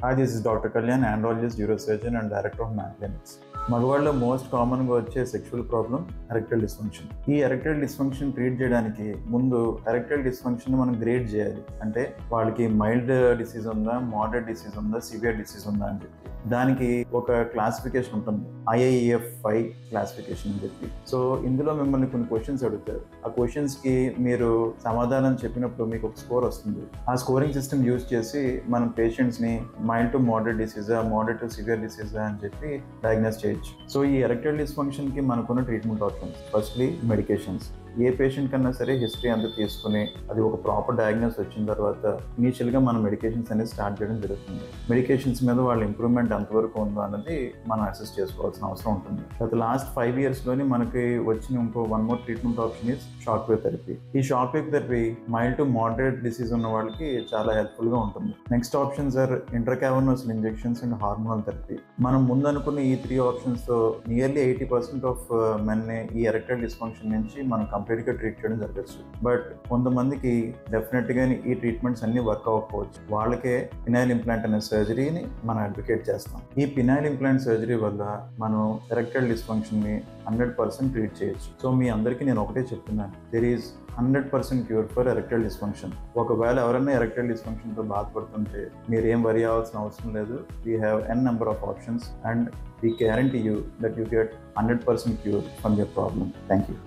Hi, this is Dr. Kalyan, andrologist, neurosurgeon, and director of Man Clinics. మగవాళ్ళలో most కామన్గా వచ్చే sexual problem erectile dysfunction. ఈ erectile dysfunction treat చేయడానికి ముందు erectile dysfunction మనం grade చేయాలి. అంటే వాళ్ళకి మైల్డ్ డిసీజ్ ఉందా, మోడరేట్ డిసీజ్ ఉందా, సివియర్ డిసీజ్ ఉందా అని చెప్పి దానికి ఒక క్లాసిఫికేషన్ ఉంటుంది, IIEF-5 క్లాసిఫికేషన్ అని చెప్పి. సో ఇందులో మిమ్మల్ని కొన్ని క్వశ్చన్స్ అడుగుతారు. ఆ క్వశ్చన్స్కి మీరు సమాధానం చెప్పినప్పుడు మీకు ఒక స్కోర్ వస్తుంది. ఆ స్కోరింగ్ సిస్టమ్ యూజ్ చేసి మనం పేషెంట్స్ని మైల్డ్ టు మోడరేట్ డిసీజా, మోడరేట్ టు సివియర్ డిసీజా అని చెప్పి డయాగ్నోస్ చేయొచ్చు. సో ఈ ఎరెక్టైల్ డిస్ఫంక్షన్కి మనకున్న ట్రీట్మెంట్ ఆప్షన్స్, ఫస్ట్లీ మెడికేషన్స్. ఏ పేషెంట్ కన్నా సరే హిస్టరీ అంతా తీసుకుని అది ఒక ప్రాపర్ డయాగ్నోస్ వచ్చిన తర్వాత ఇనీషియల్గా మనం మెడికేషన్స్ అనేది స్టార్ట్ చేయడం జరుగుతుంది. మెడికేషన్స్ మీద వాళ్ళ ఇంప్రూవ్మెంట్ ఎంతవరకు ఉందో అన్నది మనం అసెస్ చేసుకోవాల్సిన అవసరం ఉంటుంది. గత లాస్ట్ 5 yearsలోని మనకి వచ్చిన ఇంకో one more treatment option is shock wave therapy. ఈ shock wave therapy mild to moderate disease ఉన్న వాళ్ళకి చాలా హెల్ప్ఫుల్గా ఉంటుంది. Next options are intracavernous injections and hormonal therapy. మనం ముందు అనుకున్న ఈ 3 ఆప్షన్స్తో నియర్లీ 80% ఆఫ్ మెన్ని ఈ ఎరెక్టైల్ డిస్ఫంక్షన్ నుంచి మనం కంప్లీట్గా ట్రీట్ చేయడం జరగచ్చు. బట్ కొంతమందికి డెఫినెట్గా ఈ ట్రీట్మెంట్స్ అన్ని వర్క్ అవ్వకపోవచ్చు. వాళ్ళకే పినైల్ ఇంప్లాంట్ అనే సర్జరీని మనం అడ్వకేట్ చేస్తాం. ఈ పినైల్ ఇంప్లాంట్ సర్జరీ వల్ల మనం ఎరెక్టైల్ డిస్ఫంక్షన్ని 100% ట్రీట్ చేయొచ్చు. సో మీ అందరికీ నేను ఒకటే చెప్తున్నాను, there is 100% cure for erectile dysfunction. ఒకవేళ ఎవరైనా ఎరెక్టైల్ డిస్ఫంక్షన్తో బాధపడుతుంటే మీరు ఏం వరి అవ్వాల్సిన అవసరం లేదు. We have n number of options and we guarantee you that you get 100% cure from your problem. Thank you.